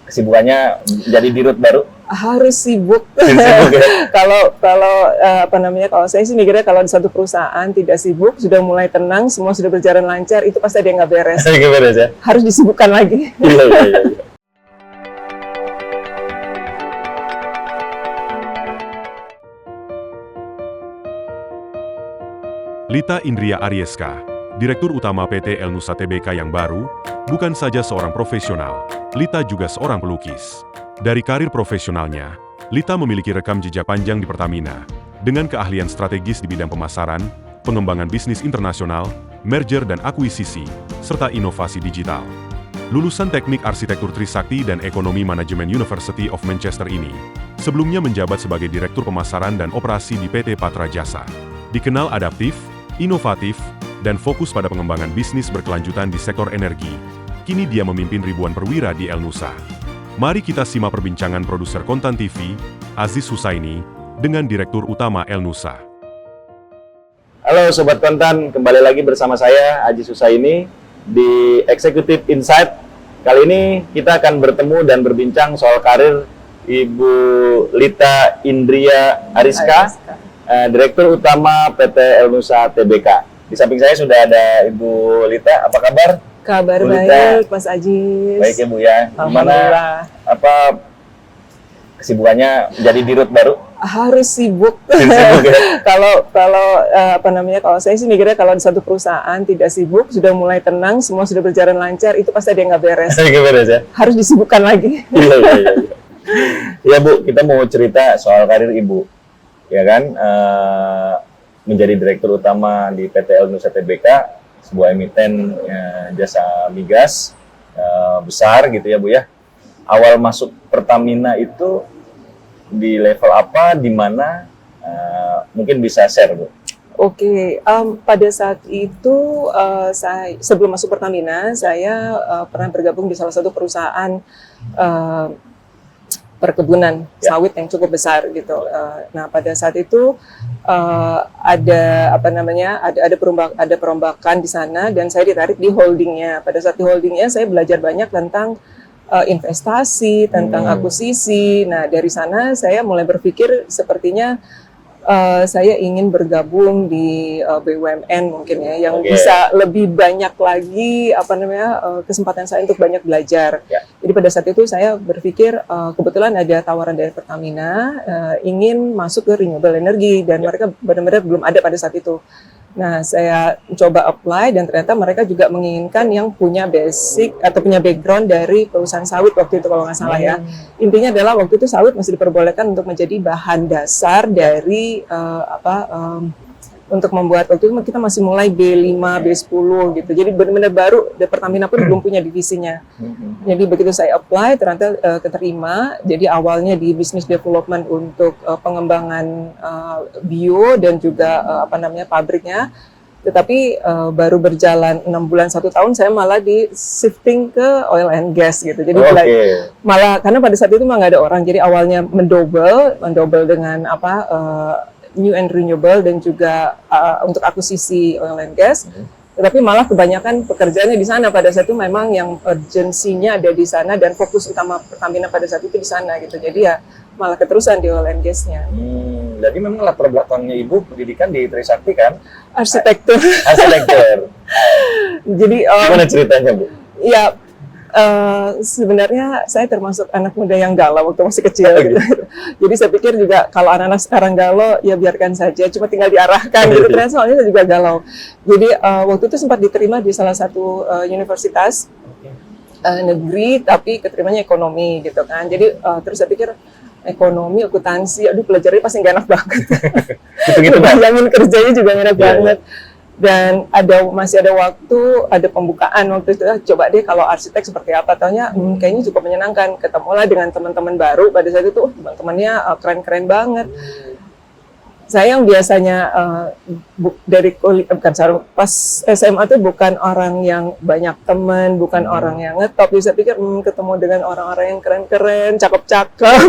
kesibukannya jadi dirut baru? Harus sibuk. Sibuk ya? Kalau saya sih mikirnya kalau di satu perusahaan tidak sibuk, sudah mulai tenang, semua sudah berjalan lancar, itu pasti ada yang nggak beres. Nggak beres ya? Harus disibukkan lagi. Iya. Lita Indria Arieska, Direktur Utama PT Elnusa Tbk yang baru, bukan saja seorang profesional, Lita juga seorang pelukis. Dari karir profesionalnya, Lita memiliki rekam jejak panjang di Pertamina, dengan keahlian strategis di bidang pemasaran, pengembangan bisnis internasional, merger dan akuisisi, serta inovasi digital. Lulusan Teknik Arsitektur Trisakti dan Ekonomi Manajemen University of Manchester ini, sebelumnya menjabat sebagai Direktur Pemasaran dan Operasi di PT Patra Jasa. Dikenal adaptif, inovatif, dan fokus pada pengembangan bisnis berkelanjutan di sektor energi. Kini dia memimpin ribuan perwira di Elnusa. Mari kita simak perbincangan produser Kontan TV, Aziz Husaini, dengan Direktur Utama Elnusa. Halo Sobat Kontan, kembali lagi bersama saya, Aziz Husaini, di Executive Insight. Kali ini kita akan bertemu dan berbincang soal karir Ibu Lita Indria Arieska, Direktur Utama PT Elnusa Tbk. Di samping saya sudah ada Ibu Lita. Apa kabar? Kabar Bu baik, Lita. Mas Aziz. Baik ya Bu ya. Gimana kesibukannya jadi dirut baru? Harus sibuk. Sibuk ya? Kalau saya sih mikirnya kalau di satu perusahaan tidak sibuk, sudah mulai tenang, semua sudah berjalan lancar, itu pasti ada yang nggak beres. Nggak beres ya? Harus disibukkan lagi. Iya. Ya Bu, kita mau cerita soal karir Ibu. Ya kan, menjadi Direktur Utama di PT Elnusa Tbk, sebuah emiten jasa migas besar gitu ya Bu ya. Awal masuk Pertamina itu di level apa, di mana, mungkin bisa share Bu? Oke, pada saat itu sebelum masuk Pertamina, saya pernah bergabung di salah satu perusahaan perkebunan sawit yang cukup besar gitu. Nah pada saat itu ada perombakan di sana dan saya ditarik di holdingnya. Pada saat di holdingnya saya belajar banyak tentang investasi, tentang akuisisi. Nah dari sana saya mulai berpikir sepertinya saya ingin bergabung di BUMN mungkin ya, yang bisa lebih banyak lagi kesempatan saya untuk banyak belajar. Jadi pada saat itu saya berpikir kebetulan ada tawaran dari Pertamina ingin masuk ke renewable energy dan mereka benar-benar belum ada pada saat itu. Nah, saya coba apply dan ternyata mereka juga menginginkan yang punya basic atau punya background dari perusahaan sawit waktu itu kalau nggak salah ya. Intinya adalah waktu itu sawit masih diperbolehkan untuk menjadi bahan dasar dari untuk membuat, waktu itu kita masih mulai B5, B10 gitu. Jadi benar-benar baru, Pertamina pun belum punya divisinya. Jadi begitu saya apply, ternyata keterima. Jadi awalnya di business development untuk pengembangan bio dan juga pabriknya. Tetapi baru berjalan 6 bulan 1 tahun, saya malah di shifting ke oil and gas gitu. Jadi malah karena pada saat itu nggak ada orang. Jadi awalnya mendouble dengan new and renewable dan juga untuk akuisisi oil and gas. Tetapi malah kebanyakan pekerjaannya di sana pada saat itu memang yang urgensinya ada di sana dan fokus utama Pertamina pada saat itu di sana gitu. Jadi ya malah keterusan di oil and gas-nya. Jadi memang latar belakangnya Ibu pendidikan di Trisakti kan? Arsitektur. Jadi gimana ceritanya Bu? Ya sebenarnya saya termasuk anak muda yang galau waktu masih kecil gitu. Jadi saya pikir juga kalau anak-anak sekarang galau ya biarkan saja, cuma tinggal diarahkan gitu. Ternyata soalnya saya juga galau. Jadi waktu itu sempat diterima di salah satu universitas negeri, tapi keterimanya ekonomi gitu kan. Jadi terus saya pikir ekonomi, akuntansi, aduh pelajarannya pasti nggak enak banget. Gitu bayangin kerjanya juga nggak enak banget. Dan masih ada waktu, ada pembukaan waktu itu, coba deh kalau arsitek seperti apa, taunya kayaknya cukup menyenangkan, ketemulah dengan teman-teman baru, pada saat itu teman-temannya keren-keren banget. Saya yang biasanya pas SMA tuh bukan orang yang banyak teman, bukan orang yang ngetop, jadi saya pikir ketemu dengan orang-orang yang keren-keren, cakep-cakep,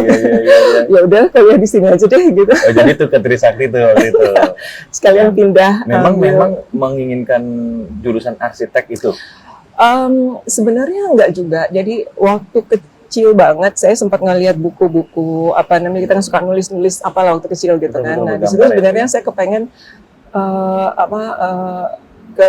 ya udah kayak di sini aja deh gitu. Jadi tuh ke Trisakti tuh waktu itu. Sekalian pindah. Memang menginginkan jurusan arsitek itu? Sebenarnya enggak juga. Jadi waktu kecil banget saya sempat ngeliat buku-buku apa namanya, kita kan suka nulis-nulis apalah waktu kecil gitu kan. Betul-betul Nah di situ gambar ya. sebenarnya saya kepengen ke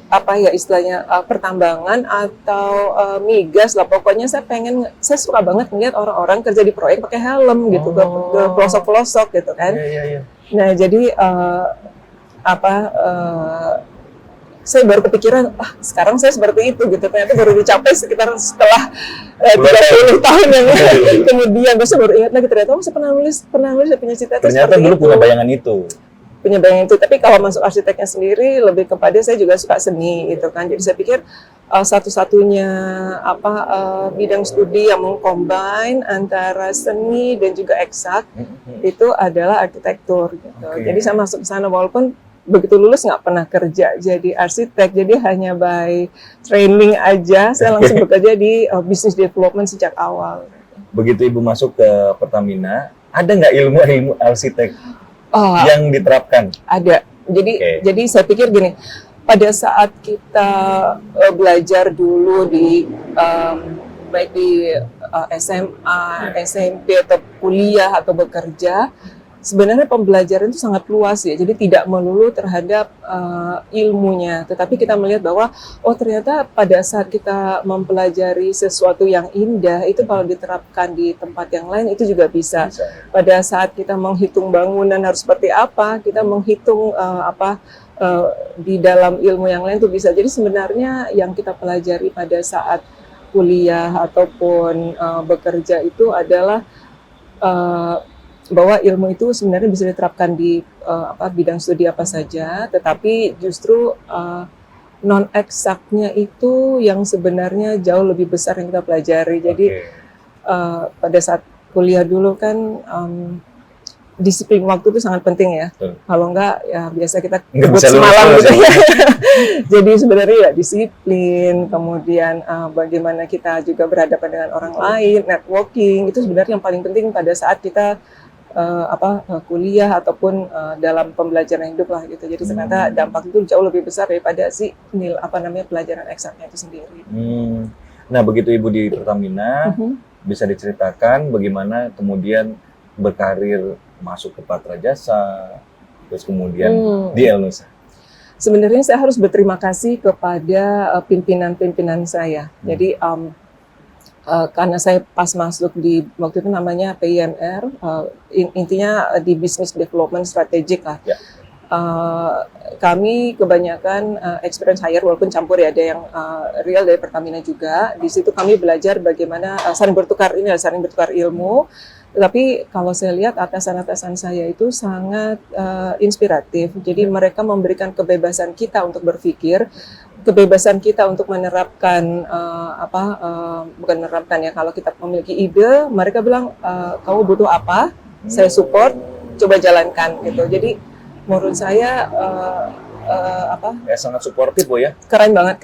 apa ya istilahnya, pertambangan atau migas lah, pokoknya saya suka banget melihat orang-orang kerja di proyek pakai helm gitu ke pelosok-pelosok gitu kan. Iya. Nah jadi saya baru kepikiran, sekarang saya seperti itu gitu. Ternyata baru dicapai sekitar setelah 30 tahun yang kemudian. Saya baru ingat lagi, ternyata saya pernah nulis, saya punya cita-cita Ternyata seperti dulu itu. punya bayangan itu. Punya bayangan itu. Tapi kalau masuk arsiteknya sendiri, lebih kepada saya juga suka seni gitu kan. Jadi saya pikir satu-satunya bidang studi yang mengcombine antara seni dan juga eksak itu adalah arsitektur gitu. Oke. Jadi saya masuk ke sana walaupun begitu lulus nggak pernah kerja jadi arsitek, jadi hanya by training aja saya langsung bekerja di business development sejak awal. Begitu Ibu masuk ke Pertamina, ada nggak ilmu arsitek Oh, yang diterapkan? ada. Jadi saya pikir gini, pada saat kita belajar dulu di baik di SMA, SMP atau kuliah atau bekerja, sebenarnya pembelajaran itu sangat luas ya, jadi tidak melulu terhadap ilmunya, tetapi kita melihat bahwa ternyata pada saat kita mempelajari sesuatu yang indah itu kalau diterapkan di tempat yang lain itu juga bisa. Pada saat kita menghitung bangunan harus seperti apa, kita menghitung di dalam ilmu yang lain itu bisa. Jadi sebenarnya yang kita pelajari pada saat kuliah ataupun bekerja itu adalah bahwa ilmu itu sebenarnya bisa diterapkan di bidang studi apa saja, tetapi justru non eksaknya itu yang sebenarnya jauh lebih besar yang kita pelajari. Jadi pada saat kuliah dulu kan disiplin waktu itu sangat penting ya. Kalau enggak ya biasa kita kebut semalam gitu ya. Jadi sebenarnya ya disiplin, kemudian bagaimana kita juga berhadapan dengan orang lain, networking itu sebenarnya yang paling penting pada saat kita kuliah ataupun dalam pembelajaran hidup lah gitu. Jadi ternyata dampak itu jauh lebih besar daripada pelajaran eksaknya itu sendiri. Nah begitu Ibu di Pertamina, bisa diceritakan bagaimana kemudian berkarir masuk ke Patra Jasa, terus kemudian di Elnusa. Sebenarnya saya harus berterima kasih kepada pimpinan-pimpinan saya. Jadi karena saya pas masuk di waktu itu namanya PIMR, intinya di Business Development Strategic lah. Ya. Kami kebanyakan experience hire walaupun campur ya, ada yang real dari Pertamina juga. Di situ kami belajar bagaimana saling bertukar ilmu. Tetapi kalau saya lihat atasan-atasan saya itu sangat inspiratif. Jadi mereka memberikan kebebasan kita untuk berpikir, kebebasan kita untuk menerapkan bukan menerapkan ya, kalau kita memiliki ide, mereka bilang kamu butuh apa, saya support, coba jalankan gitu. Jadi menurut saya sangat suportif Bu ya. keren banget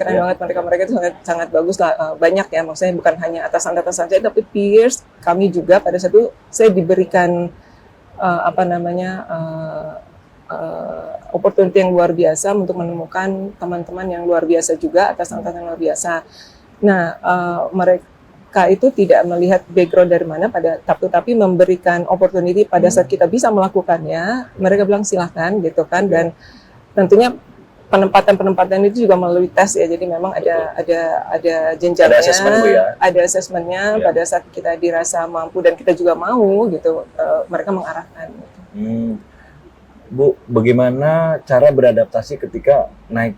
mereka itu sangat bagus lah, banyak ya, maksudnya bukan hanya atasan-atasan saya tapi peers kami juga. Pada saat itu saya diberikan opportunity yang luar biasa untuk menemukan teman-teman yang luar biasa juga, atasan-atasan yang luar biasa. Nah, mereka itu tidak melihat background dari mana tapi memberikan opportunity pada saat kita bisa melakukannya. Mereka bilang silahkan gitu kan, dan tentunya penempatan itu juga melalui tes ya. Jadi memang ada jenjangnya, ada asesmennya Ya. Pada saat kita dirasa mampu dan kita juga mau gitu, mereka mengarahkan. Bu, bagaimana cara beradaptasi ketika naik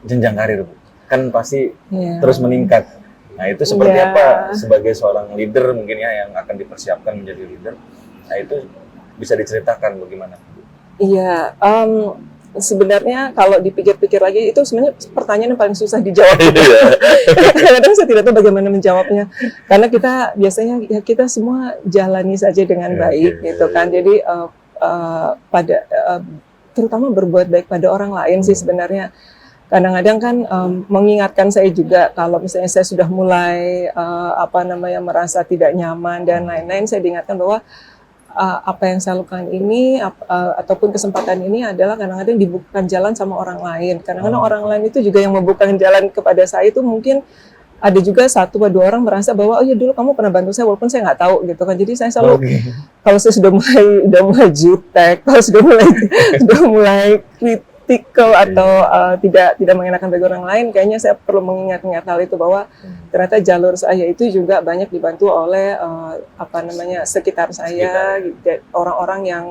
jenjang karir, Bu? Kan pasti terus meningkat. Nah, itu seperti apa sebagai seorang leader mungkin ya yang akan dipersiapkan menjadi leader? Nah, itu bisa diceritakan bagaimana, Bu? Iya, sebenarnya kalau dipikir-pikir lagi itu sebenarnya pertanyaan yang paling susah dijawab. Kadang-kadang saya tidak tahu bagaimana menjawabnya. Karena kita semua jalani saja dengan baik gitu kan. Jadi terutama berbuat baik pada orang lain sih sebenarnya. Kadang-kadang kan mengingatkan saya juga kalau misalnya saya sudah mulai merasa tidak nyaman dan lain-lain, saya diingatkan bahwa apa yang saya lakukan ini ataupun kesempatan ini adalah kadang-kadang dibukakan jalan sama orang lain. Kadang-kadang orang lain itu juga yang membukakan jalan kepada saya itu mungkin ada juga satu atau dua orang merasa bahwa oh ya dulu kamu pernah bantu saya walaupun saya nggak tahu gitu kan. Jadi saya selalu kalau saya sudah mulai jutek, kalau sudah mulai kritikal atau tidak mengenakan bagi orang lain, kayaknya saya perlu mengingat-ingat hal itu bahwa ternyata jalur saya itu juga banyak dibantu oleh sekitar saya, gitu, orang-orang yang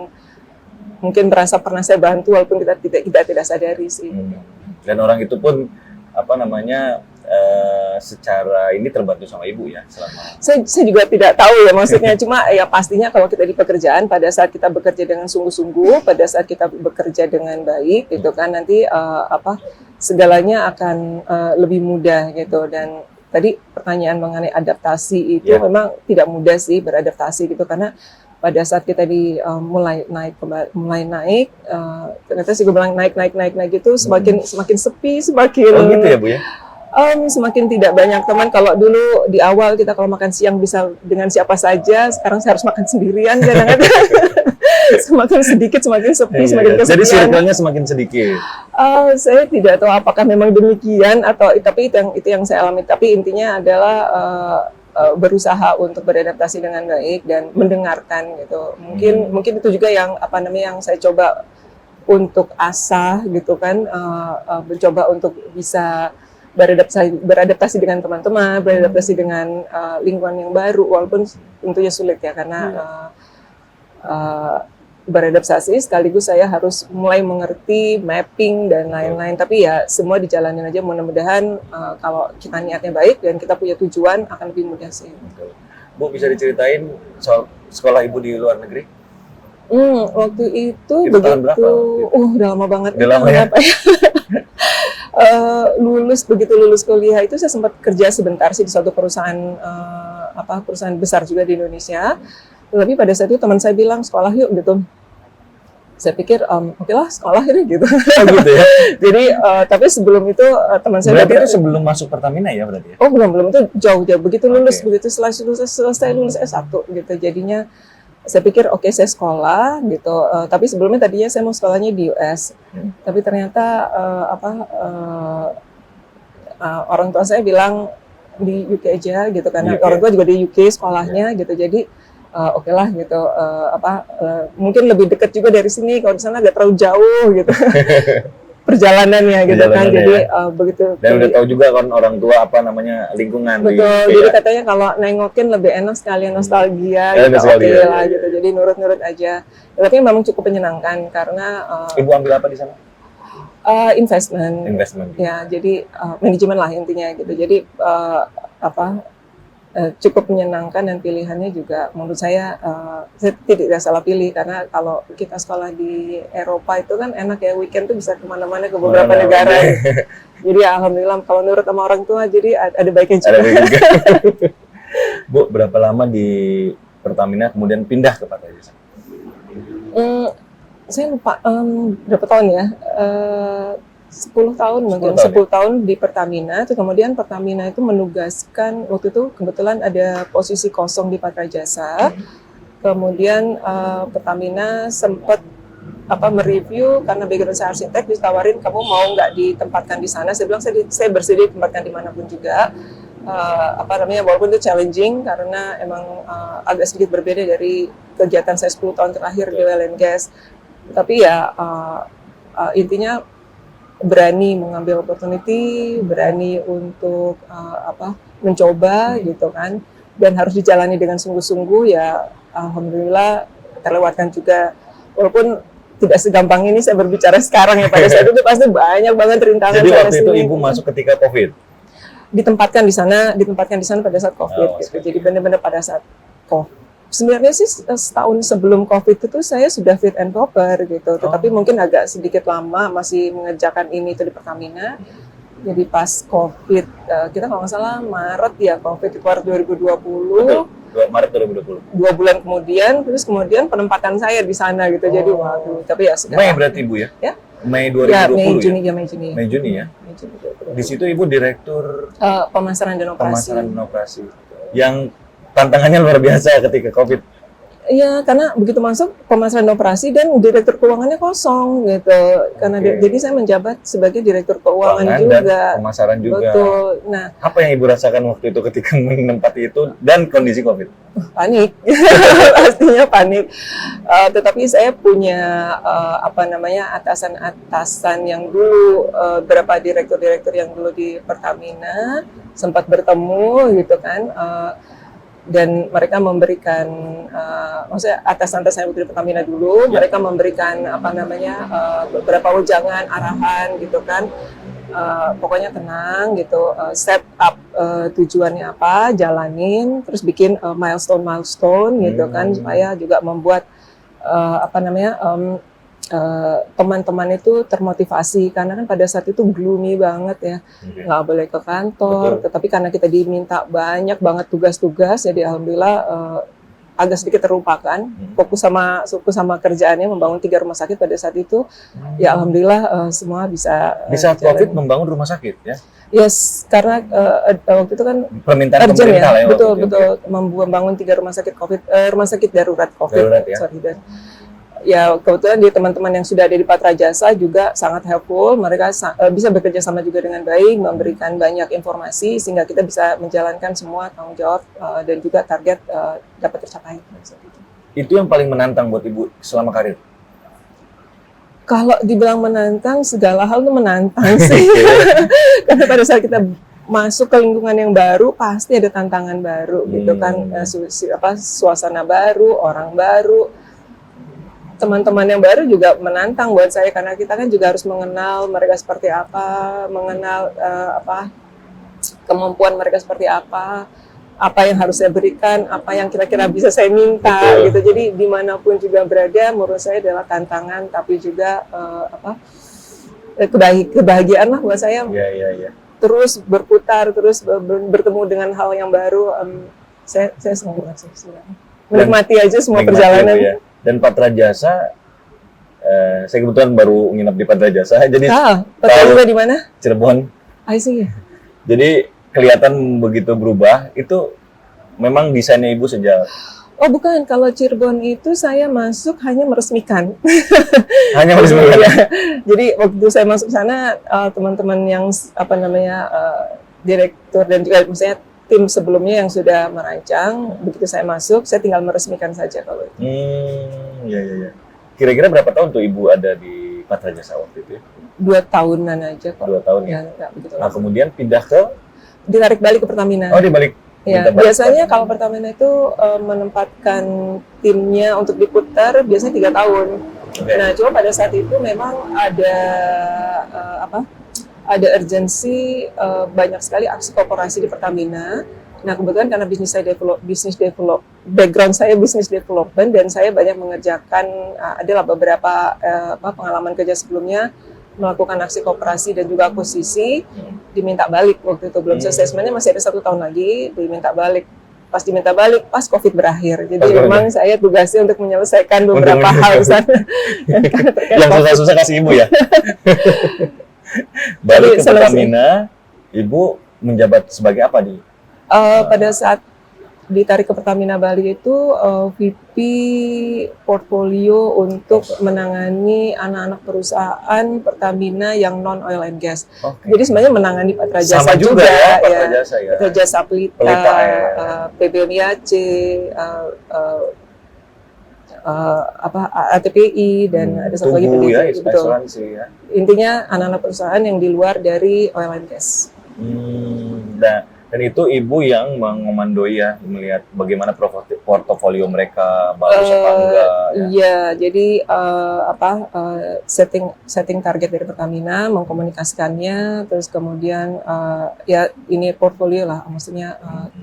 mungkin merasa pernah saya bantu walaupun kita tidak sadari sih. Dan orang itu pun secara ini terbantu sama ibu ya selama. Saya juga tidak tahu ya maksudnya, cuma ya pastinya kalau kita di pekerjaan pada saat kita bekerja dengan sungguh-sungguh, pada saat kita bekerja dengan baik gitu kan, nanti segalanya akan lebih mudah gitu. Dan tadi pertanyaan mengenai adaptasi itu memang tidak mudah sih beradaptasi gitu, karena pada saat kita mulai naik, ternyata sih gue bilang naik gitu, semakin sepi, semakin gitu ya Bu ya? Semakin tidak banyak teman. Kalau dulu di awal kita kalau makan siang bisa dengan siapa saja, sekarang saya harus makan sendirian kadang-kadang. Semakin sedikit, semakin sepi, semakin kesepian. Jadi circle-nya semakin sedikit. Saya tidak tahu apakah memang demikian atau tapi itu yang saya alami. Tapi intinya adalah berusaha untuk beradaptasi dengan baik dan mendengarkan gitu. Mungkin itu juga yang yang saya coba untuk asah gitu kan, mencoba untuk bisa beradaptasi dengan teman-teman, beradaptasi dengan lingkungan yang baru, walaupun tentunya sulit ya karena beradaptasi sekaligus saya harus mulai mengerti mapping dan lain-lain. Tapi ya semua dijalanin aja, mudah-mudahan kalau kita niatnya baik dan kita punya tujuan akan lebih mudah sih. Bu, bisa diceritain soal sekolah ibu di luar negeri? Waktu itu tahun berapa? Udah lama banget. Udah lama ya? Begitu lulus kuliah itu saya sempat kerja sebentar sih di suatu perusahaan perusahaan besar juga di Indonesia. Tapi pada saat itu teman saya bilang sekolah yuk gitu. Saya pikir oke lah sekolah ini gitu. Oh gitu ya. Jadi tapi sebelum itu teman saya berarti itu sebelum masuk Pertamina ya berarti ya? Oh belum itu jauh begitu lulus begitu selesai lulus S1 gitu. Jadinya saya pikir oke, saya sekolah gitu, tapi sebelumnya tadinya saya mau sekolahnya di US, tapi ternyata orang tua saya bilang di UK aja gitu, karena orang tua juga di UK sekolahnya gitu, jadi oke lah gitu, mungkin lebih dekat juga dari sini, kalau di sana agak terlalu jauh gitu. Perjalanannya gitu kan, jadi begitu. Dan udah tahu juga kan orang tua lingkungan. Betul, jadi katanya kalau nengokin lebih enak sekalian nostalgia, gitu, oke lah gitu. Jadi nurut-nurut aja. Tapi memang cukup menyenangkan karena. Ibu ambil apa di sana? Investment. Ya, jadi manajemen lah intinya gitu. Jadi cukup menyenangkan dan pilihannya juga menurut saya tidak salah pilih, karena kalau kita sekolah di Eropa itu kan enak ya, weekend tuh bisa kemana-mana ke beberapa negara. Jadi alhamdulillah kalau nurut sama orang tua jadi ada baiknya juga. Bu, berapa lama di Pertamina kemudian pindah ke Partai Desa? Saya lupa berapa tahun ya. 10 tahun mungkin, 10 tahun di Pertamina, terus kemudian Pertamina itu menugaskan, waktu itu kebetulan ada posisi kosong di Patra Jasa, kemudian Pertamina sempat mereview, karena background saya arsitek, ditawarin kamu mau nggak ditempatkan di sana, saya bilang saya bersedia ditempatkan dimanapun juga, walaupun itu challenging, karena emang agak sedikit berbeda dari kegiatan saya 10 tahun terakhir di oil and gas, tapi ya intinya berani mengambil opportunity, berani untuk mencoba gitu kan, dan harus dijalani dengan sungguh-sungguh ya. Alhamdulillah terlewatkan juga, walaupun tidak segampang ini saya berbicara sekarang ya, pada saat itu pasti banyak banget rintangan. Jadi waktu itu ibu masuk ketika COVID? Ditempatkan di sana pada saat COVID gitu. Jadi benar-benar pada saat COVID. Sebenarnya sih setahun sebelum COVID itu saya sudah fit and proper gitu, tetapi mungkin agak sedikit lama masih mengerjakan ini itu di Pertamina. Jadi pas COVID, kita kalau nggak salah Maret ya COVID di Maret 2020. Betul, Maret 2020. 2 bulan kemudian penempatan saya di sana gitu. Jadi waduh, tapi ya sudah. Mei berarti ibu ya? Ya. Mei 2020 Mei Juni ya. Di situ ibu direktur pemasaran dan operasi. Yang tantangannya luar biasa ketika COVID. Iya, karena begitu masuk pemasaran dan operasi dan direktur keuangannya kosong gitu. Karena Oke. jadi saya menjabat sebagai direktur keuangan Keuangan juga. dan pemasaran juga. Betul. Nah, Apa yang Ibu rasakan waktu itu ketika menempati itu dan kondisi COVID? panik. Pastinya panik. Tetapi saya punya apa namanya atasan-atasan yang dulu beberapa direktur-direktur yang dulu di Pertamina sempat bertemu gitu kan. Dan mereka memberikan, maksudnya atasan-atasan yang di Pertamina dulu, mereka memberikan apa namanya beberapa wejangan, arahan gitu kan. Pokoknya tenang gitu, set up tujuannya apa, jalanin, terus bikin milestone gitu kan, supaya juga membuat apa namanya teman-teman itu termotivasi, karena kan pada saat itu gloomy banget ya, nggak boleh ke kantor. Betul. Tetapi karena kita diminta banyak banget tugas-tugas, jadi alhamdulillah agak sedikit terlupakan, fokus sama kerjaannya, membangun 3 rumah sakit pada saat itu. Ya alhamdulillah semua bisa Di saat jalan. COVID membangun rumah sakit ya? Yes, karena waktu itu kan Permintaan urgent pemerintah lah ya, ya waktu betul itu. betul, membangun 3 rumah sakit COVID, rumah sakit darurat COVID, Darurat ya. sorry. Dan ya kebetulan di teman-teman yang sudah ada di Patra Jasa juga sangat helpful, mereka bisa bekerja sama juga dengan baik, memberikan banyak informasi sehingga kita bisa menjalankan semua tanggung jawab dan juga target dapat tercapai. Itu yang paling menantang buat Ibu selama karir? Kalau dibilang menantang, segala hal itu menantang sih. Karena pada saat kita masuk ke lingkungan yang baru, pasti ada tantangan baru gitu kan, suasana baru, orang baru, teman-teman yang baru juga menantang buat saya, karena kita kan juga harus mengenal mereka seperti apa, mengenal kemampuan mereka seperti apa yang harus saya berikan, apa yang kira-kira bisa saya minta. Betul. Gitu. Jadi dimanapun juga berada, menurut saya adalah tantangan, tapi juga kebahagiaan lah buat saya. Iya. Terus berputar, terus bertemu dengan hal yang baru. Saya senang banget sih sebenarnya. Menikmati aja semua Nikmati perjalanan. itu ya. Dan Patra Jasa, saya kebetulan baru nginep di Patra Jasa, jadi Betul juga di mana? Cirebon. I see. Jadi kelihatan begitu berubah. Itu memang desainnya Ibu sejak Oh bukan, kalau Cirebon itu saya masuk hanya meresmikan. hanya harus Iya. Jadi waktu saya masuk sana, teman-teman yang direktur dan juga misalnya tim sebelumnya yang sudah merancang, begitu saya masuk, saya tinggal meresmikan saja kalau itu. Iya. Kira-kira berapa tahun tuh Ibu ada di Patra Jasa waktu itu ya? 2 tahunan aja kok. 2 tahun ya? Nggak begitu Nah lama. kemudian pindah ke, Ditarik balik ke Pertamina. oh dibalik. Ya, minta balik biasanya ke kalau Pertamina itu menempatkan timnya untuk diputar biasanya 3 tahun. Oke. Nah, cuma pada saat itu memang ada ada urgensi, banyak sekali aksi korporasi di Pertamina. Nah, kebetulan karena background saya bisnis development, dan saya banyak mengerjakan adalah beberapa pengalaman kerja sebelumnya melakukan aksi koperasi dan juga akuisisi, diminta balik waktu itu belum selesai, sebenarnya masih ada 1 tahun lagi, diminta balik. Pas diminta balik, pas COVID berakhir. Jadi memang saya tugasnya untuk menyelesaikan beberapa hal di sana. yang susah-susah kasih Ibu ya. Balik ke Pertamina, Ibu menjabat sebagai apa di? Pada saat ditarik ke Pertamina Bali itu VP portfolio untuk menangani anak-anak perusahaan Pertamina yang non oil and gas. Okay. Jadi sebenarnya menangani Patra Jasa Sama juga ya, Patra ya. Jasa ya. Patra Jasa Pelita, PBMIAC, ATPI dan ada satu lagi Tugu ya, PDJ, betul. asuransi ya. Intinya anak-anak perusahaan yang di luar dari oil and gas. Nah, dan itu Ibu yang mengomandoi ya, melihat bagaimana portofolio mereka bagus apa enggak ya. Iya, jadi setting target dari Pertamina, mengkomunikasikannya, terus kemudian ya ini portfolio lah, maksudnya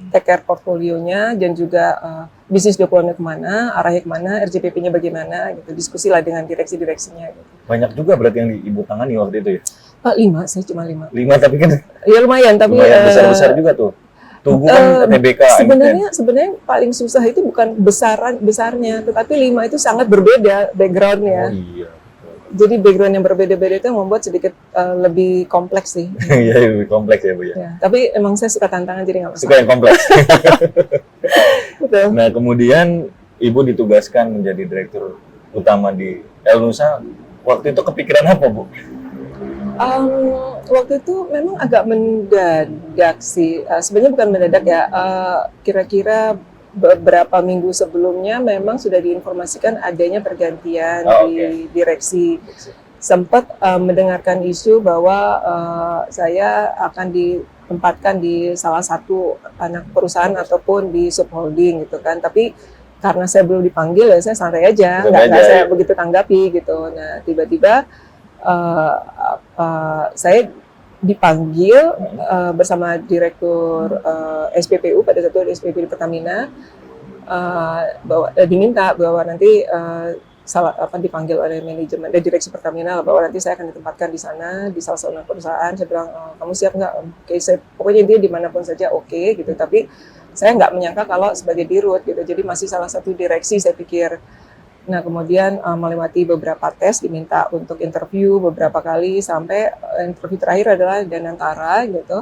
take care portfolionya, dan juga bisnis development kemana, arahnya kemana, RJPP-nya bagaimana, gitu. Diskusi lah dengan direksi-direksinya. Gitu. Banyak juga berarti yang Ibu tangani waktu itu ya? 5, saya cuma 5. 5 tapi kan Ya lumayan, tapi lumayan besar-besar juga tuh. Tugu kan TBK. Sebenarnya paling susah itu bukan besarnya, tetapi 5 itu sangat berbeda backgroundnya. Oh iya. Jadi background yang berbeda-beda itu yang membuat sedikit lebih kompleks sih. Iya, lebih kompleks ya Bu ya. Ya, tapi emang saya suka tantangan, jadi nggak masalah. Suka yang kompleks. Betul. Nah kemudian Ibu ditugaskan menjadi direktur utama di Elnusa, waktu itu kepikiran apa, Bu? Waktu itu memang agak mendadak sih. Sebenarnya bukan mendadak ya. Kira-kira beberapa minggu sebelumnya memang sudah diinformasikan adanya pergantian di direksi. Sempat mendengarkan isu bahwa saya akan ditempatkan di salah satu anak perusahaan ataupun di subholding gitu kan. Tapi karena saya belum dipanggil ya saya santai aja, nggak saya begitu tanggapi gitu. Nah tiba-tiba saya dipanggil bersama direktur SPPU pada saat itu SPPU di Pertamina, diminta bahwa nanti dipanggil oleh manajemen dan direksi Pertamina bahwa nanti saya akan ditempatkan di sana di salah satu perusahaan. Saya bilang kamu siap nggak? Oke, saya pokoknya intinya dimanapun saja oke gitu. Tapi saya nggak menyangka kalau sebagai dirut gitu. Jadi masih salah satu direksi saya pikir. Nah kemudian melewati beberapa tes, diminta untuk interview beberapa kali sampai interview terakhir adalah Danantara gitu.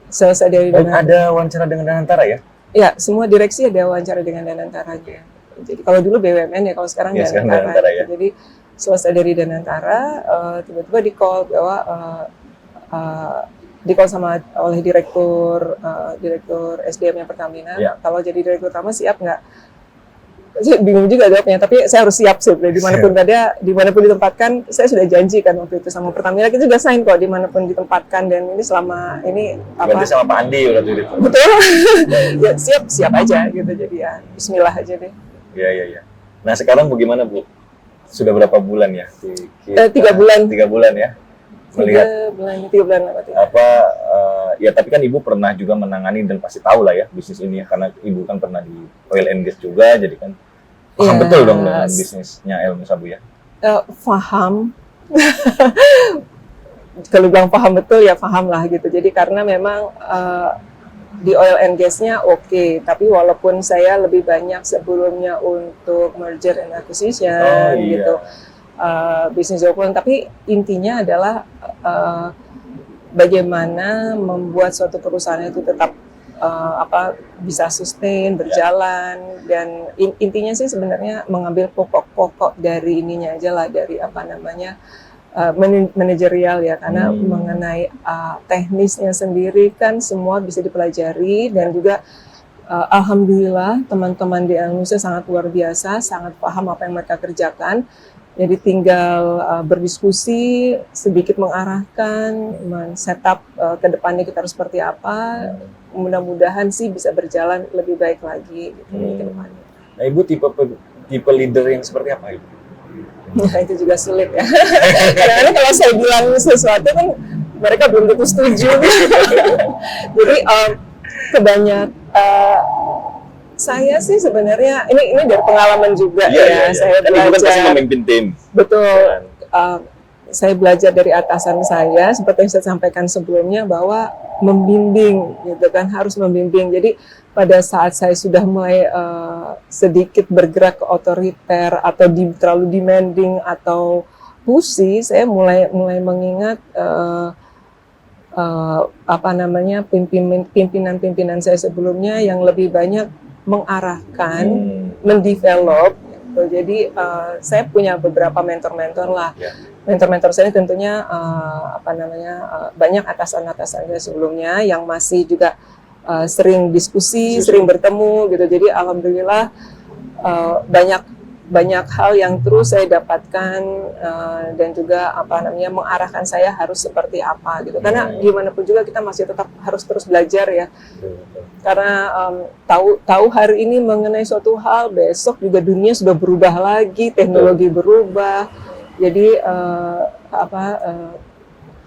Selesai dari ada wawancara dengan Danantara ya? Ya, semua direksi ada wawancara dengan Danantaranya. Jadi kalau dulu BUMN ya, kalau sekarang Danantara. Ya. Jadi selesai dari Danantara, tiba-tiba di call bahwa di call oleh direktur SDM-nya Pertamina. Ya. Kalau jadi direktur utama siap nggak? Saya bingung juga jawabnya, tapi saya harus siap sih. Dimanapun ditempatkan, saya sudah janji kan waktu itu sama Pertamina, kita juga sign kok dimanapun ditempatkan, dan ini selama ini apa? Berarti sama Pak Andi waktu itu. Betul, ya siap aja gitu, jadi ya Bismillah aja deh. Iya. Nah sekarang bagaimana Bu? Sudah berapa bulan ya? 3 bulan. 3 bulan ya. Melihat 3 bulan ya tapi kan Ibu pernah juga menangani dan pasti tahu lah ya bisnis ini ya, karena Ibu kan pernah di oil and gas juga, jadi kan paham betul dong dengan bisnisnya Elnusa Bu ya. Paham. Kalau bilang paham betul ya paham lah gitu. Jadi karena memang di oil and gas-nya oke, tapi walaupun saya lebih banyak sebelumnya untuk merger and acquisition gitu. Bisnis development, tapi intinya adalah bagaimana membuat suatu perusahaan itu tetap bisa sustain, berjalan, dan intinya sih sebenarnya mengambil pokok-pokok dari ininya aja lah, dari manajerial ya, karena mengenai teknisnya sendiri kan semua bisa dipelajari, dan juga alhamdulillah teman-teman di Elnusa sangat luar biasa, sangat paham apa yang mereka kerjakan. Jadi tinggal berdiskusi, sedikit mengarahkan, men-setup ke depannya kita harus seperti apa. Mudah-mudahan sih bisa berjalan lebih baik lagi gitu ke depannya. Nah Ibu tipe leader yang seperti apa Ibu? Nah itu juga sulit ya. Karena kalau saya bilang sesuatu kan mereka belum tentu setuju. Jadi saya sih sebenarnya ini dari pengalaman juga saya belajar. Ibu kan pasti memimpin tim. Betul. Saya belajar dari atasan saya, seperti yang saya sampaikan sebelumnya, bahwa membimbing gitu kan, harus membimbing. Jadi pada saat saya sudah mulai sedikit bergerak ke otoriter atau terlalu demanding atau pushy, saya mulai mengingat pimpinan saya sebelumnya yang lebih banyak mengarahkan, mendevelop. Gitu. Jadi saya punya beberapa mentor-mentor lah. Mentor-mentor saya tentunya banyak atasan-atasan saya sebelumnya yang masih juga sering diskusi, sering bertemu gitu. Jadi alhamdulillah banyak hal yang terus saya dapatkan dan juga mengarahkan saya harus seperti apa gitu. Karena gimana pun juga kita masih tetap harus terus belajar ya. Karena tahu hari ini mengenai suatu hal, besok juga dunia sudah berubah lagi, teknologi berubah. Jadi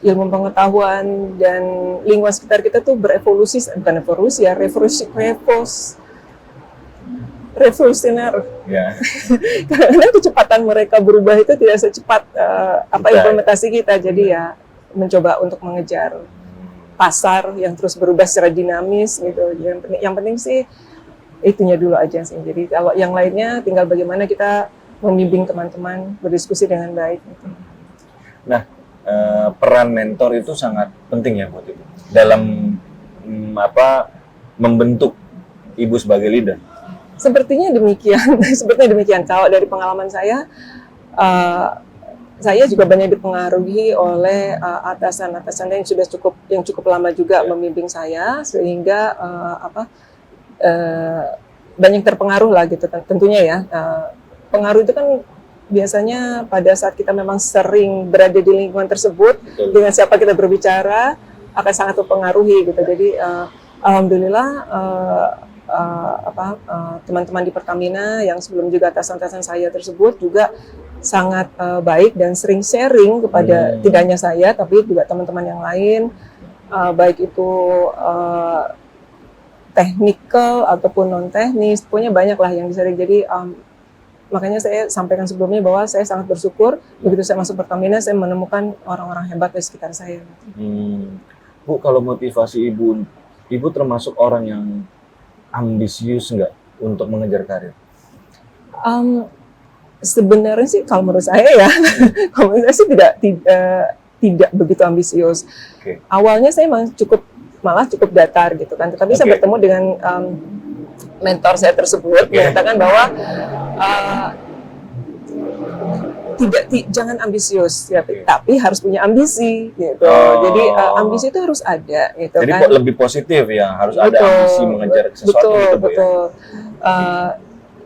ilmu pengetahuan dan lingkungan sekitar kita tuh berevolusi, bukan evolusi ya, revolusioner. Yeah. Karena kecepatan mereka berubah itu tidak secepat implementasi kita. Jadi ya mencoba untuk mengejar pasar yang terus berubah secara dinamis gitu. Yang penting sih itunya dulu aja sih. Jadi kalau yang lainnya tinggal bagaimana kita membimbing teman-teman berdiskusi dengan baik. Gitu. Nah, peran mentor itu sangat penting ya buat Ibu dalam membentuk Ibu sebagai leader. Sepertinya demikian. Sepertinya demikian. Kalau dari pengalaman saya juga banyak dipengaruhi oleh atasan-atasan yang cukup lama juga membimbing saya, sehingga banyak terpengaruh lah gitu. Tentunya ya, pengaruh itu kan biasanya pada saat kita memang sering berada di lingkungan tersebut, Betul. dengan siapa kita berbicara akan sangat mempengaruhi gitu. Jadi alhamdulillah teman-teman di Pertamina yang sebelum juga atasan-atasan saya tersebut juga sangat baik dan sering sharing kepada tidak hanya saya tapi juga teman-teman yang lain, baik itu technical ataupun non teknis, pokoknya banyak lah yang di-sharing. Jadi makanya saya sampaikan sebelumnya bahwa saya sangat bersyukur begitu saya masuk Pertamina saya menemukan orang-orang hebat di sekitar saya. Bu, kalau motivasi ibu termasuk orang yang ambisius nggak untuk mengejar karir? Sebenarnya sih kalau menurut saya ya, kalau menurut saya sih tidak begitu ambisius. Okay. Awalnya saya malah cukup datar gitu kan, tetapi saya bertemu dengan mentor saya tersebut mengatakan bahwa jangan ambisius ya, tapi harus punya ambisi gitu. Jadi ambisi itu harus ada gitu. Jadi kan. lebih positif ya, harus ada ambisi mengejar sesuatu gitu Bu, betul.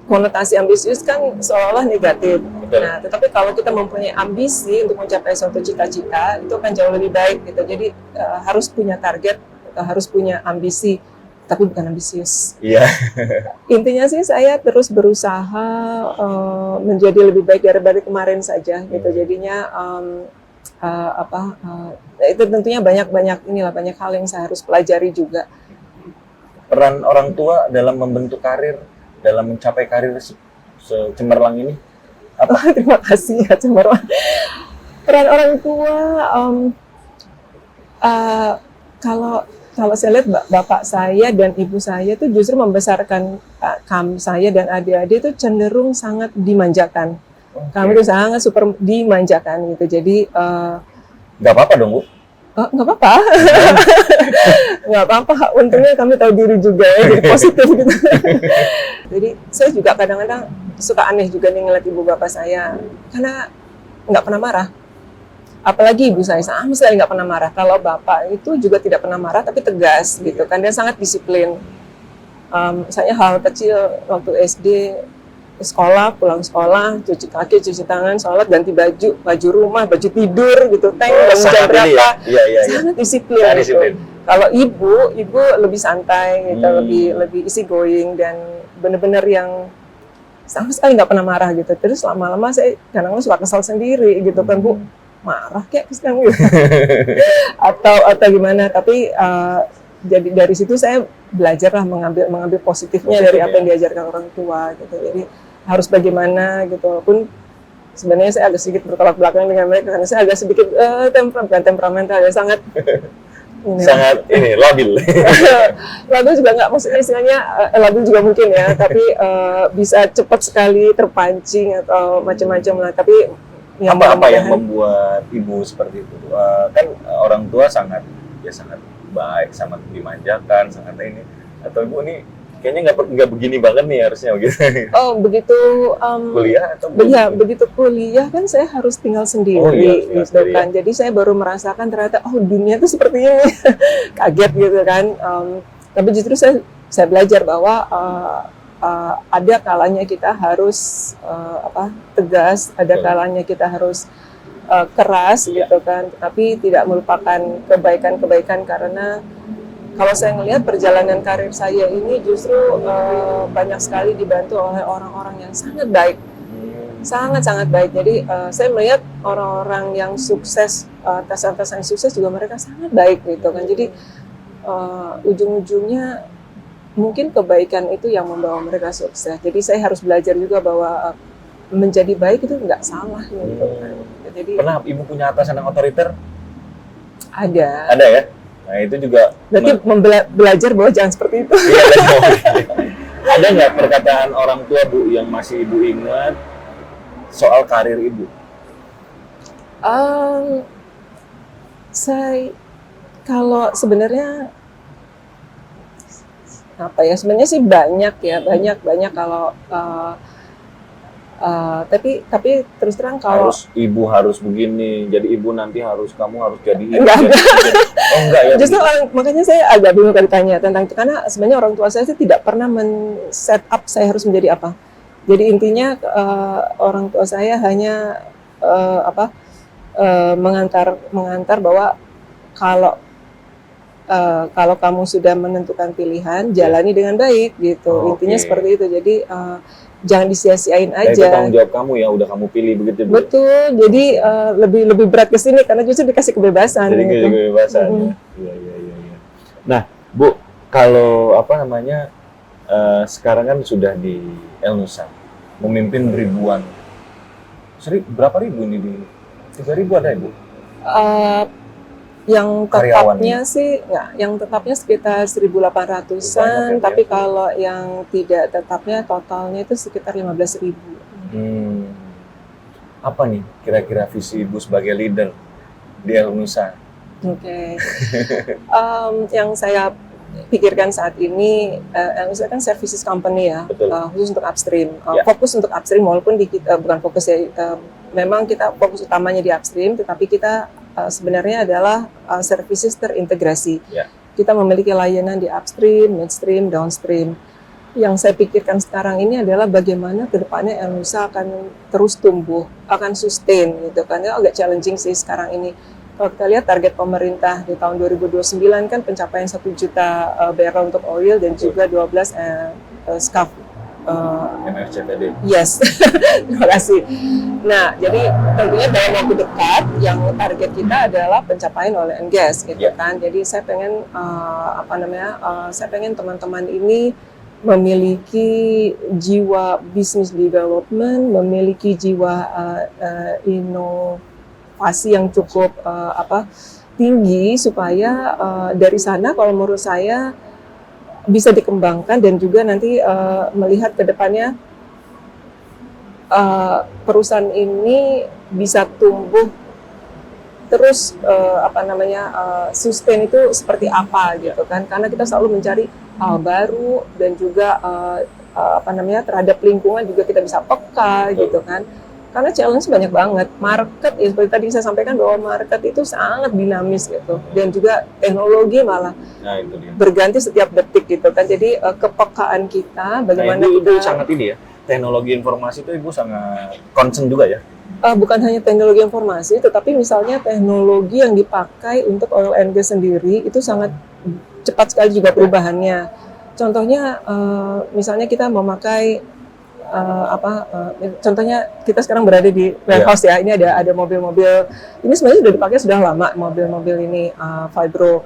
Konotasi ambisius kan seolah-olah negatif. Betul. Nah, tetapi kalau kita mempunyai ambisi untuk mencapai suatu cita-cita itu akan jauh lebih baik gitu. Jadi harus punya target, harus punya ambisi, tapi bukan ambisius. Iya. Intinya sih saya terus berusaha menjadi lebih baik daripada kemarin saja gitu. Jadinya itu tentunya banyak hal yang saya harus pelajari juga. Peran orang tua dalam membentuk karir, dalam mencapai karir secemerlang ini apa? Terima kasih ya cemerlang. Peran orang tua kalau saya lihat bapak saya dan ibu saya itu justru membesarkan saya dan adik-adik itu cenderung sangat dimanjakan. Kami itu sangat super dimanjakan gitu. Jadi nggak apa-apa dong Bu? nggak apa-apa. Nggak apa-apa. Untungnya kami tahu diri juga ya, jadi positif gitu. Jadi saya juga kadang-kadang suka aneh juga nih ngeliat ibu bapak saya, karena nggak pernah marah. Apalagi ibu saya sama sekali nggak pernah marah. Kalau bapak itu juga tidak pernah marah, tapi tegas gitu kan. Dia sangat disiplin. Misalnya hal kecil waktu SD, sekolah, pulang sekolah, cuci kaki, cuci tangan, sholat, ganti baju rumah, baju tidur gitu, bangun jam berapa, sangat disiplin. Gitu. Kalau ibu lebih santai gitu, lebih easy going dan benar-benar yang sama sekali nggak pernah marah gitu. Terus lama-lama saya kadang-kadang suka kesal sendiri gitu kan, Bu, marah kayak sekarang gitu. atau gimana, tapi jadi dari situ saya belajar lah mengambil positifnya dari apa yang diajarkan orang tua gitu. Jadi harus bagaimana gitu, walaupun sebenarnya saya agak sedikit bertolak belakang dengan mereka karena saya agak sedikit temperamental ya, sangat labil. Labil juga nggak, maksudnya istilahnya labil juga mungkin ya, tapi bisa cepat sekali terpancing atau macam-macam lah. Tapi apa yang membuat ibu seperti itu? Kan orang tua sangat baik, sangat dimanjakan, sangat ini. Atau ibu ini kayaknya nggak begini banget nih harusnya begitu. Oh begitu. Kuliah atau? Iya, begitu kuliah kan saya harus tinggal sendiri, gitu kan. Jadi saya baru merasakan ternyata dunia itu seperti ini. Kaget gitu kan. Tapi justru saya belajar bahwa ada kalanya kita harus tegas, ada kalanya kita harus keras gitu kan. Tapi tidak melupakan kebaikan-kebaikan, karena kalau saya melihat perjalanan karir saya ini justru banyak sekali dibantu oleh orang-orang yang sangat baik, sangat baik. Jadi saya melihat orang-orang yang sukses, atasan-atasan yang sukses juga mereka sangat baik gitu kan. Jadi ujung-ujungnya mungkin kebaikan itu yang membawa mereka sukses. Jadi saya harus belajar juga bahwa menjadi baik itu nggak salah gitu kan. Jadi pernah ibu punya atasan yang otoriter? Ada ya. Nah itu juga berarti belajar bahwa jangan seperti itu. Iya, ada nggak perkataan orang tua Bu yang masih ibu ingat soal karir ibu? Kalau sebenarnya apa ya, sebenarnya sih banyak ya, banyak kalau tapi terus terang kalau Ibu harus begini, jadi ibu nanti kamu harus jadi ibu. enggak, Oh enggak ya. justru makanya saya agak bingung kalau ditanya tentang itu, karena sebenarnya orang tua saya sih tidak pernah men-set up saya harus menjadi apa. Jadi intinya orang tua saya hanya mengantar bahwa kalau kamu sudah menentukan pilihan, jalani dengan baik gitu. Oh, intinya oke. seperti itu. Jadi jangan disia-siain Nah, itu aja. tanggung jawab kamu ya, udah kamu pilih begitu Bu. Betul. Jadi lebih berat ke sini karena justru dikasih kebebasan Jadi gitu. kebebasan. Mm-mm. Iya. Nah, Bu, kalau sekarang kan sudah di Elnusa, memimpin ribuan. Berapa ribu ini di 3.000 ada Ibu? Yang Karyawan tetapnya sih nggak, yang tetapnya sekitar 1.800-an, Banyak ya, tapi Bu, ya. kalau yang tidak tetapnya totalnya itu sekitar 15.000. Apa nih kira-kira visi Ibu sebagai leader di Elnusa? Oke. Yang saya pikirkan saat ini, Elnusa kan services company ya, Betul. khusus untuk upstream. Ya. Fokus untuk upstream walaupun bukan fokus ya, memang kita fokus utamanya di upstream, tetapi kita sebenarnya adalah services terintegrasi. Ya. Kita memiliki layanan di upstream, midstream, downstream. Yang saya pikirkan sekarang ini adalah bagaimana kedepannya Elnusa akan terus tumbuh, akan sustain gitu kan. Ya, agak challenging sih sekarang ini. Kalau kita lihat target pemerintah di tahun 2029 kan pencapaian 1 juta barrel untuk oil dan juga 12 SCAF. MFCPD. Yes, terima kasih. Nah, jadi tentunya dalam waktu dekat yang target kita adalah pencapaian oil and gas gitu Yeah. kan. Jadi saya pengen saya pengen teman-teman ini memiliki jiwa business development, memiliki jiwa inovasi yang cukup tinggi supaya dari sana kalau menurut saya bisa dikembangkan dan juga nanti melihat ke depannya perusahaan ini bisa tumbuh terus sustain itu seperti apa gitu kan, karena kita selalu mencari hal baru dan juga terhadap lingkungan juga kita bisa peka gitu kan, karena challenge banyak banget. Market ya seperti tadi saya sampaikan bahwa market itu sangat dinamis gitu, dan juga teknologi malah Nah, itu dia. berganti setiap detik gitu kan. Jadi kepekaan kita bagaimana Nah, kita itu sangat ini ya. Teknologi informasi itu Ibu sangat concern juga ya. bukan hanya teknologi informasi, tetapi misalnya teknologi yang dipakai untuk oil and gas sendiri itu sangat cepat sekali juga perubahannya. Contohnya misalnya kita memakai contohnya kita sekarang berada di warehouse ya. Ini ada mobil-mobil. Ini sebenarnya sudah dipakai sudah lama mobil-mobil ini Fibro.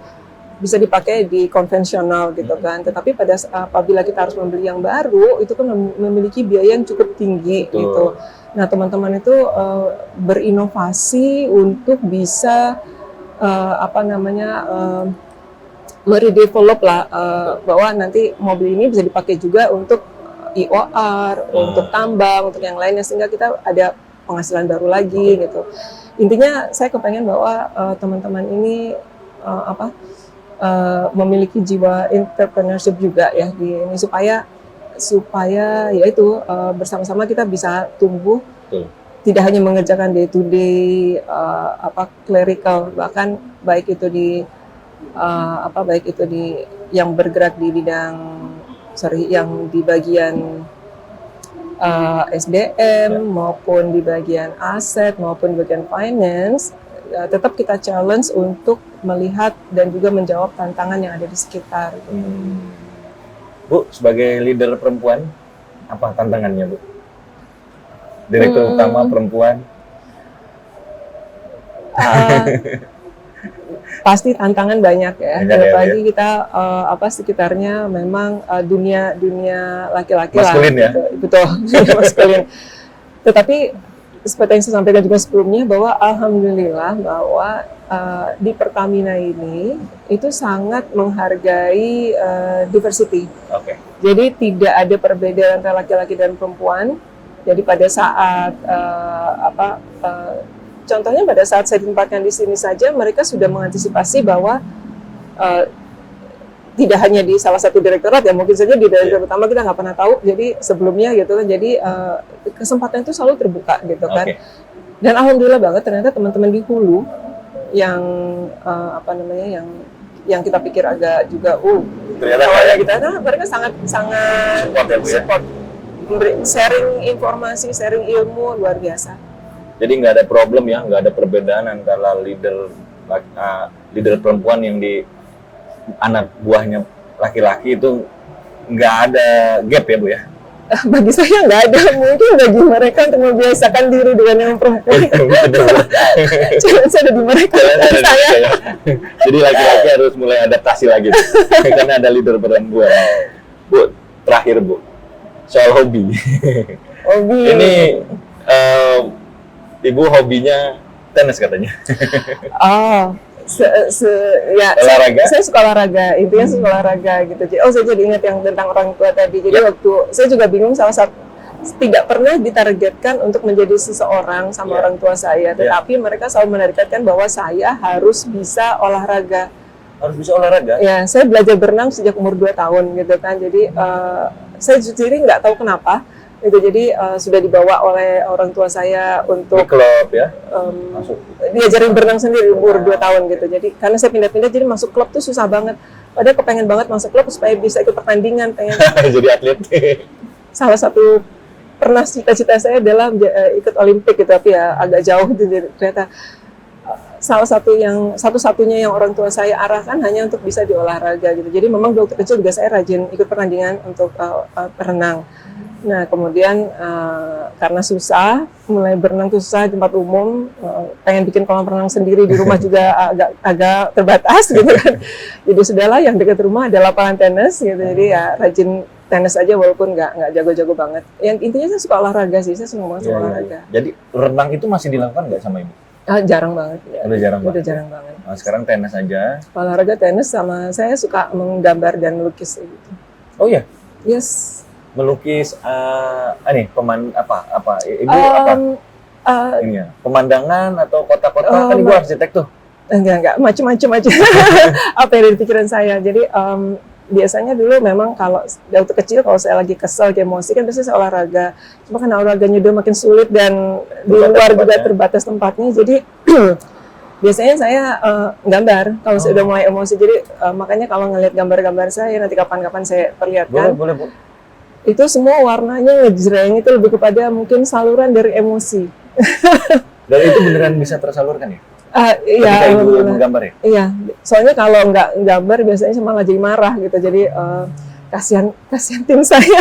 Bisa dipakai di konvensional gitu kan. Tetapi apabila kita harus membeli yang baru, itu kan memiliki biaya yang cukup tinggi. Betul. Gitu. Nah, teman-teman itu berinovasi untuk bisa meredevelop lah bahwa nanti mobil ini bisa dipakai juga untuk IOR, untuk tambang, untuk yang lainnya, sehingga kita ada penghasilan baru lagi gitu. Intinya saya kepengen bahwa teman-teman ini memiliki jiwa entrepreneurship juga ya di ini supaya yaitu bersama-sama kita bisa tumbuh. Betul. Tidak hanya mengerjakan day to day clerical, bahkan baik itu di yang bergerak di bidang yang di bagian SDM maupun di bagian aset maupun di bagian finance, tetap kita challenge untuk melihat dan juga menjawab tantangan yang ada di sekitar. Bu, sebagai leader perempuan, apa tantangannya Bu? Direktur utama perempuan. Pasti tantangan banyak ya. Apalagi kita sekitarnya memang dunia laki-laki lah. Maskulin ya? Gitu. Betul, maskulin. Tetapi seperti yang saya sampaikan juga sebelumnya bahwa alhamdulillah bahwa di Pertamina ini itu sangat menghargai diversity. Oke. Jadi tidak ada perbedaan antara laki-laki dan perempuan. Jadi pada saat contohnya pada saat saya ditempatkan di sini saja mereka sudah mengantisipasi bahwa tidak hanya di salah satu direktorat ya, mungkin saja di direktur utama kita nggak pernah tahu. Jadi sebelumnya gitu kan, jadi kesempatan itu selalu terbuka gitu kan. Oke. Dan alhamdulillah banget ternyata teman-teman di hulu yang apa namanya yang kita pikir agak juga Ternyata awalnya kita, nah, mereka sangat Support ya, Bu, ya? support, sharing informasi, sharing ilmu luar biasa. Jadi nggak ada problem ya, nggak ada perbedaan antara leader perempuan yang di anak buahnya laki-laki itu nggak ada gap ya Bu ya? Bagi saya nggak ada, mungkin bagi mereka untuk membiasakan diri dengan yang perempuan. Jangan saya di mereka. Saya. Jadi laki-laki harus mulai adaptasi lagi karena ada leader perempuan. Bu, terakhir Bu, soal hobi. Hobi. Ini Ibu hobinya tenis katanya. Oh, ya, Olahraga? saya suka olahraga, intinya suka olahraga gitu. Saya jadi ingat yang tentang orang tua tadi. Jadi waktu saya juga bingung, salah satu tidak pernah ditargetkan untuk menjadi seseorang sama orang tua saya, tetapi mereka selalu menargetkan bahwa saya harus bisa olahraga. Harus bisa olahraga? Ya, saya belajar berenang sejak umur 2 tahun gitu kan. Jadi saya sendiri nggak tahu kenapa. Itu jadi sudah dibawa oleh orang tua saya Di untuk klub ya? diajarin berenang sendiri umur 2 tahun gitu. Jadi karena saya pindah-pindah, jadi masuk klub tuh susah banget. Padahal kepengen banget masuk klub supaya bisa ikut pertandingan, pengen. Jadi atlet. Salah satu pernah cita-cita saya adalah ikut Olimpik gitu, tapi ya agak jauh gitu. Jadi ternyata satu-satunya yang orang tua saya arahkan hanya untuk bisa di olahraga gitu. Jadi memang waktu kecil juga saya rajin ikut pertandingan untuk berenang. Nah kemudian karena susah, mulai berenang tuh susah di tempat umum, pengen bikin kolam renang sendiri di rumah juga agak terbatas gitu kan. Jadi sudahlah, yang dekat rumah ada lapangan tenis gitu, jadi ya rajin tenis aja walaupun nggak jago-jago banget. Yang intinya saya suka olahraga sih, saya senang banget sama olahraga. Jadi renang itu masih dilakukan nggak sama Ibu? Jarang banget. Ya. Udah jarang Udah banget. jarang banget. Nah, sekarang tenis aja. Olahraga tenis, sama saya suka menggambar dan melukis gitu. Oh iya, Yes. melukis ini apa Ibu apa ini ya, pemandangan atau kota-kota kan Ibu arsitek tuh. Enggak, macam-macam aja. Apa yang ada di pikiran saya. Jadi biasanya dulu memang kalau waktu kecil kalau saya lagi kesel, emosi kan biasanya saya olahraga. Cuma karena olahraganya udah makin sulit dan di luar juga terbatas tempatnya, jadi biasanya saya gambar kalau saya udah mulai emosi. Jadi makanya kalau ngelihat gambar-gambar saya nanti kapan-kapan saya perlihatkan. Boleh Bu. Itu semua warnanya ngejreng, itu lebih kepada mungkin saluran dari emosi. Dan itu beneran bisa tersalurkan ya? Iya, Ketika Ibu alhamdulillah. menggambar ya? Iya, soalnya kalau nggak gambar biasanya saya malah jadi marah gitu. Jadi kasihan tim saya.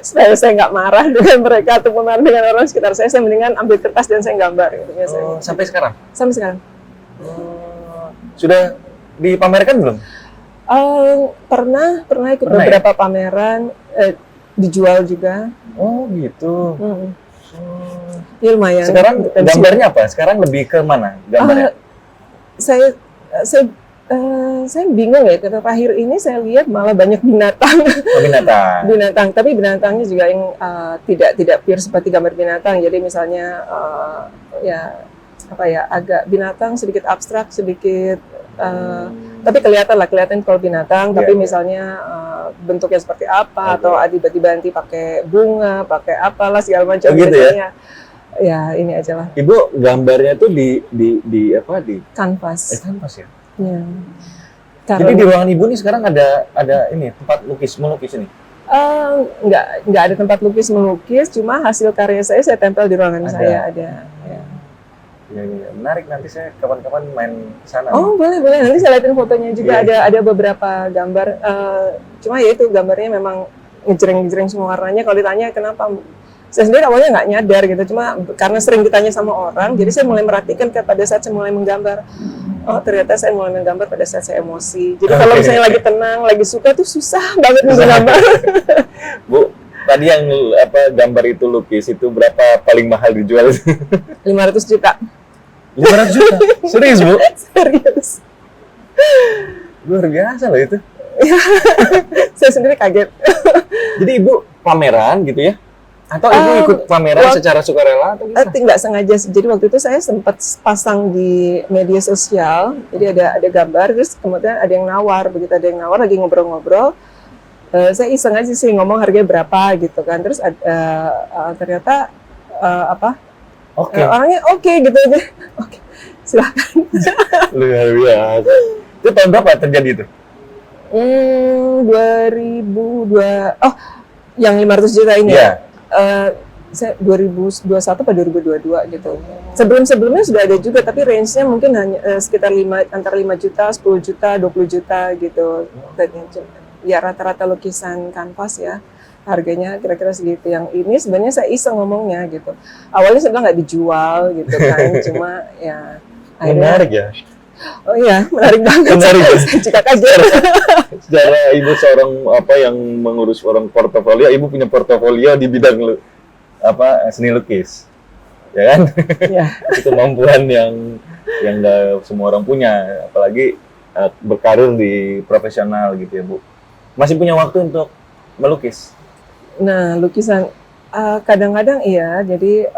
Supaya saya nggak marah dengan mereka atau marah dengan orang sekitar saya mendingan ambil kertas dan saya gambar gitu biasanya. Sampai sekarang? Sampai sekarang. Sudah dipamerkan belum? Pernah ikut Pernah, beberapa pameran, dijual juga. Oh gitu. Ya, lumayan. Sekarang Potensi. gambarnya apa? Sekarang lebih ke mana gambarnya? Saya bingung ya, karena terakhir ini saya lihat malah banyak binatang. Oh, binatang. Binatang, tapi binatangnya juga yang tidak pure seperti gambar binatang. Jadi misalnya agak binatang, sedikit abstrak, sedikit tapi kelihatan kalau binatang. Tapi misalnya bentuknya seperti apa, atau tiba-tiba nanti pakai bunga, pakai apalah segala macam. Gitu ya? Ya ini aja lah. Ibu gambarnya tuh di Kanvas. kanvas ya. Ya. Jadi di ruangan Ibu nih sekarang ada ini tempat melukis ini. Nggak ada tempat lukis melukis, cuma hasil karya saya tempel di ruangan saya ada. Ya. Ya, menarik, nanti saya kapan-kapan main ke sana. Oh boleh, nanti saya liatin fotonya juga. Ada beberapa gambar. Cuma ya itu gambarnya memang ngejreng semua warnanya. Kalau ditanya kenapa, saya sendiri awalnya nggak nyadar gitu. Cuma karena sering ditanya sama orang, jadi saya mulai merhatikan pada saat saya mulai menggambar. Oh ternyata saya mulai menggambar pada saat saya emosi. Jadi kalau misalnya lagi tenang, lagi suka tuh susah banget menggambar. Bu, tadi yang gambar itu lukis itu berapa paling mahal dijual? 500 juta. 500 juta? Serius Bu? Serius. Luar biasa loh itu. Saya sendiri kaget. Jadi Ibu pameran gitu ya? Atau ibu ikut pameran wak- secara sukarela atau gimana? Nggak sengaja. Jadi waktu itu saya sempat pasang di media sosial. Jadi ada gambar, terus kemudian ada yang nawar. Begitu ada yang nawar, lagi ngobrol-ngobrol. Saya iseng aja sih ngomong harganya berapa gitu kan. Terus ternyata Oke. orangnya oke gitu aja. Oke, silakan. Luar biasa. Itu tahun berapa terjadi itu? 2002. Oh, yang 500 juta ini Iya. ya. Saya 2021 atau 2022 gitu. Sebelum-sebelumnya sudah ada juga, tapi range-nya mungkin hanya sekitar antara 5 juta, 10 juta, 20 juta gitu. Ya rata-rata lukisan kanvas ya. Harganya kira-kira segitu. Yang ini sebenarnya saya iseng ngomongnya gitu. Awalnya saya bilang nggak dijual gitu kan, cuma ya akhirnya, Menarik ya. oh iya, menarik banget. Menarik ya. Saya juga kaget. Secara ibu seorang yang mengurus orang portofolio, ibu punya portofolio di bidang seni lukis, ya kan? Ya. Itu kemampuan yang nggak semua orang punya, apalagi berkarir di profesional gitu ya Bu. Masih punya waktu untuk melukis? Nah, lukisan kadang-kadang iya. Jadi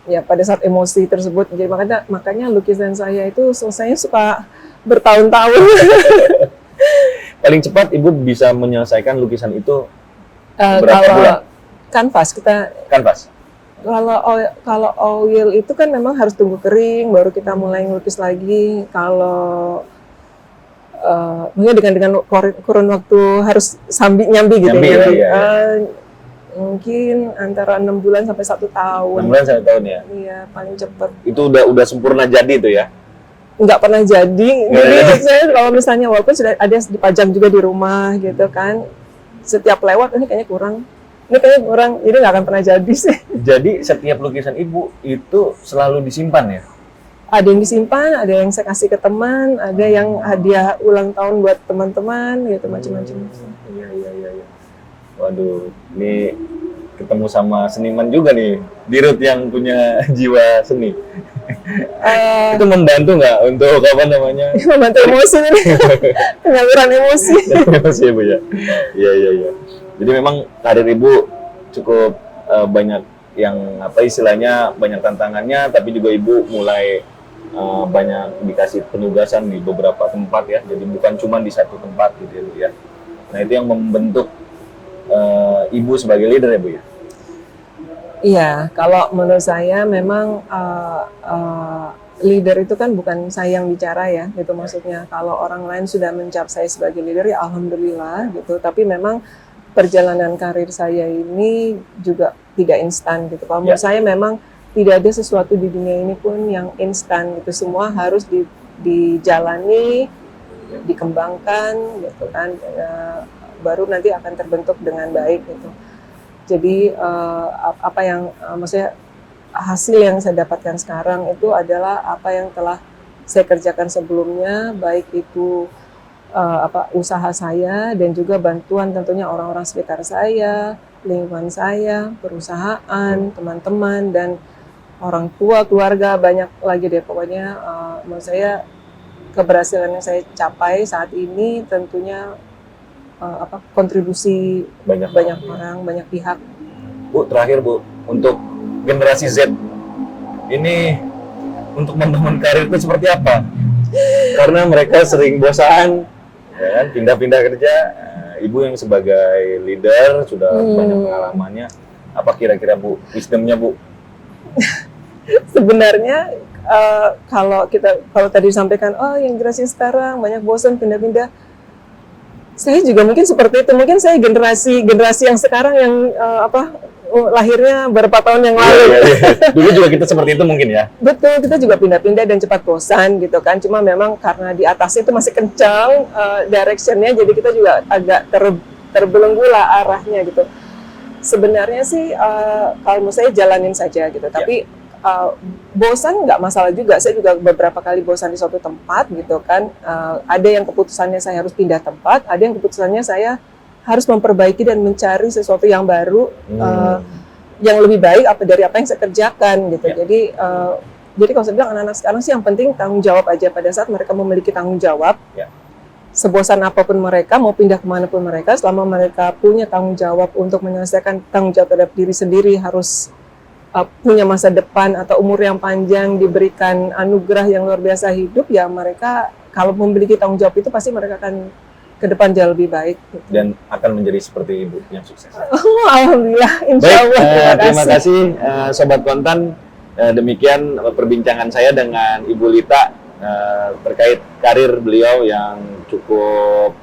ya pada saat emosi tersebut, jadi makanya lukisan saya itu selesainya suka bertahun-tahun. Paling cepat ibu bisa menyelesaikan lukisan itu berapa Kalau bulan? kanvas Kanvas. kalau oil itu kan memang harus tunggu kering baru kita mulai ngelukis lagi. Kalau mungkin dengan kurun waktu harus nyambi gitu Nyambi, ya. iya. Mungkin antara 6 bulan sampai 1 tahun. 6 bulan 1 tahun ya. Iya, paling cepet. Itu udah sempurna jadi itu ya. Nggak pernah jadi. Nggak Jadi jadi. saya kalau misalnya walaupun sudah ada dipajang juga di rumah gitu kan, setiap lewat ini kayaknya kurang. Jadi nggak akan pernah jadi sih. Jadi setiap lukisan ibu itu selalu disimpan ya. Ada yang disimpan, ada yang saya kasih ke teman, ada yang hadiah ulang tahun buat teman-teman gitu, macam-macam. Iya. Waduh, ini ketemu sama seniman juga nih, Dirut yang punya jiwa seni. Itu membantu nggak untuk Membantu emosi ini, penyaluran emosi. Emosi ya Bu ya. Iya. Jadi memang karir ibu cukup banyak yang istilahnya banyak tantangannya, tapi juga ibu mulai banyak dikasih penugasan di beberapa tempat ya. Jadi bukan cuma di satu tempat gitu ya Bu ya. Nah itu yang membentuk ibu sebagai leader ya Bu ya. Iya, kalau menurut saya memang leader itu kan bukan saya yang bicara ya, gitu maksudnya. Kalau orang lain sudah mencap saya sebagai leader ya alhamdulillah gitu. Tapi memang perjalanan karir saya ini juga tidak instan gitu. Kalau menurut saya memang tidak ada sesuatu di dunia ini pun yang instan gitu. Semua harus dijalani, dikembangkan gitu kan. Baru nanti akan terbentuk dengan baik gitu. Jadi maksudnya hasil yang saya dapatkan sekarang itu adalah apa yang telah saya kerjakan sebelumnya, baik itu usaha saya dan juga bantuan tentunya orang-orang sekitar saya, lingkungan saya, perusahaan, teman-teman dan orang tua, keluarga, banyak lagi deh pokoknya. Menurut saya keberhasilan yang saya capai saat ini tentunya kontribusi banyak orang, banyak pihak. Bu, terakhir Bu, untuk generasi Z ini untuk membangun karir itu seperti apa? Karena mereka sering bosan, ya kan, pindah-pindah kerja. Ibu yang sebagai leader sudah banyak pengalamannya. Apa kira-kira Bu, wisdomnya Bu? Sebenarnya kalau tadi disampaikan, yang generasi sekarang banyak bosan pindah-pindah. Saya juga mungkin seperti itu. Mungkin saya generasi yang sekarang yang lahirnya beberapa tahun yang lalu. Iya. Dulu juga kita seperti itu mungkin ya. Betul, kita juga pindah-pindah dan cepat bosan gitu kan. Cuma memang karena di atasnya itu masih kencang directionnya, jadi kita juga agak terbelenggu lah arahnya gitu. Sebenarnya sih kalau menurut saya jalanin saja gitu. Tapi bosan nggak masalah juga. Saya juga beberapa kali bosan di suatu tempat gitu kan. Ada yang keputusannya saya harus pindah tempat, ada yang keputusannya saya harus memperbaiki dan mencari sesuatu yang baru, yang lebih baik dari apa yang saya kerjakan gitu. Jadi kalau saya bilang anak-anak sekarang sih yang penting tanggung jawab aja. Pada saat mereka memiliki tanggung jawab, sebosan apapun mereka, mau pindah kemanapun mereka, selama mereka punya tanggung jawab untuk menyelesaikan tanggung jawab terhadap diri sendiri, harus punya masa depan atau umur yang panjang, diberikan anugerah yang luar biasa hidup, ya mereka kalau memiliki tanggung jawab itu pasti mereka akan ke depan jauh lebih baik. Dan akan menjadi seperti ibu yang sukses. Alhamdulillah, insya Baik, Allah. terima kasih Sobat Kontan. Demikian perbincangan saya dengan Ibu Lita terkait karir beliau yang cukup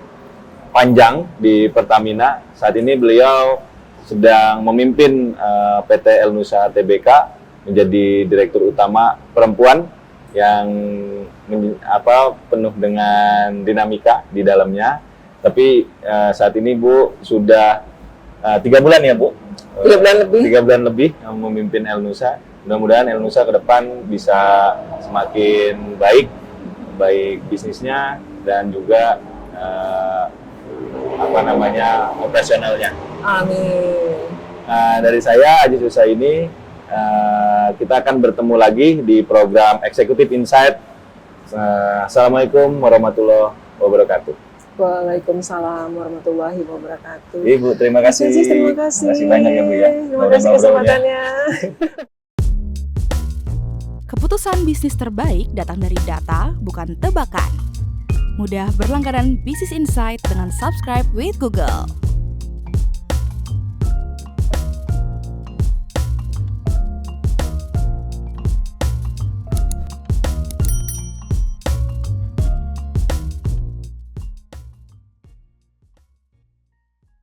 panjang di Pertamina. Saat ini beliau sedang memimpin PT Elnusa Tbk menjadi direktur utama perempuan yang penuh dengan dinamika di dalamnya. Tapi saat ini Bu sudah 3 bulan ya Bu? 3 bulan lebih. 3 bulan lebih memimpin Elnusa. Mudah-mudahan Elnusa ke depan bisa semakin baik bisnisnya dan juga operasionalnya. Amin. Dari saya Aji Susaini, kita akan bertemu lagi di program Executive Insight. Assalamualaikum warahmatullahi wabarakatuh. Waalaikumsalam warahmatullahi wabarakatuh. Ibu, terima kasih. Terima kasih. Terima kasih banyak ya Bu ya. Terima kasih kesempatannya. Keputusan bisnis terbaik datang dari data, bukan tebakan. Mudah berlangganan Business Insight dengan subscribe with Google.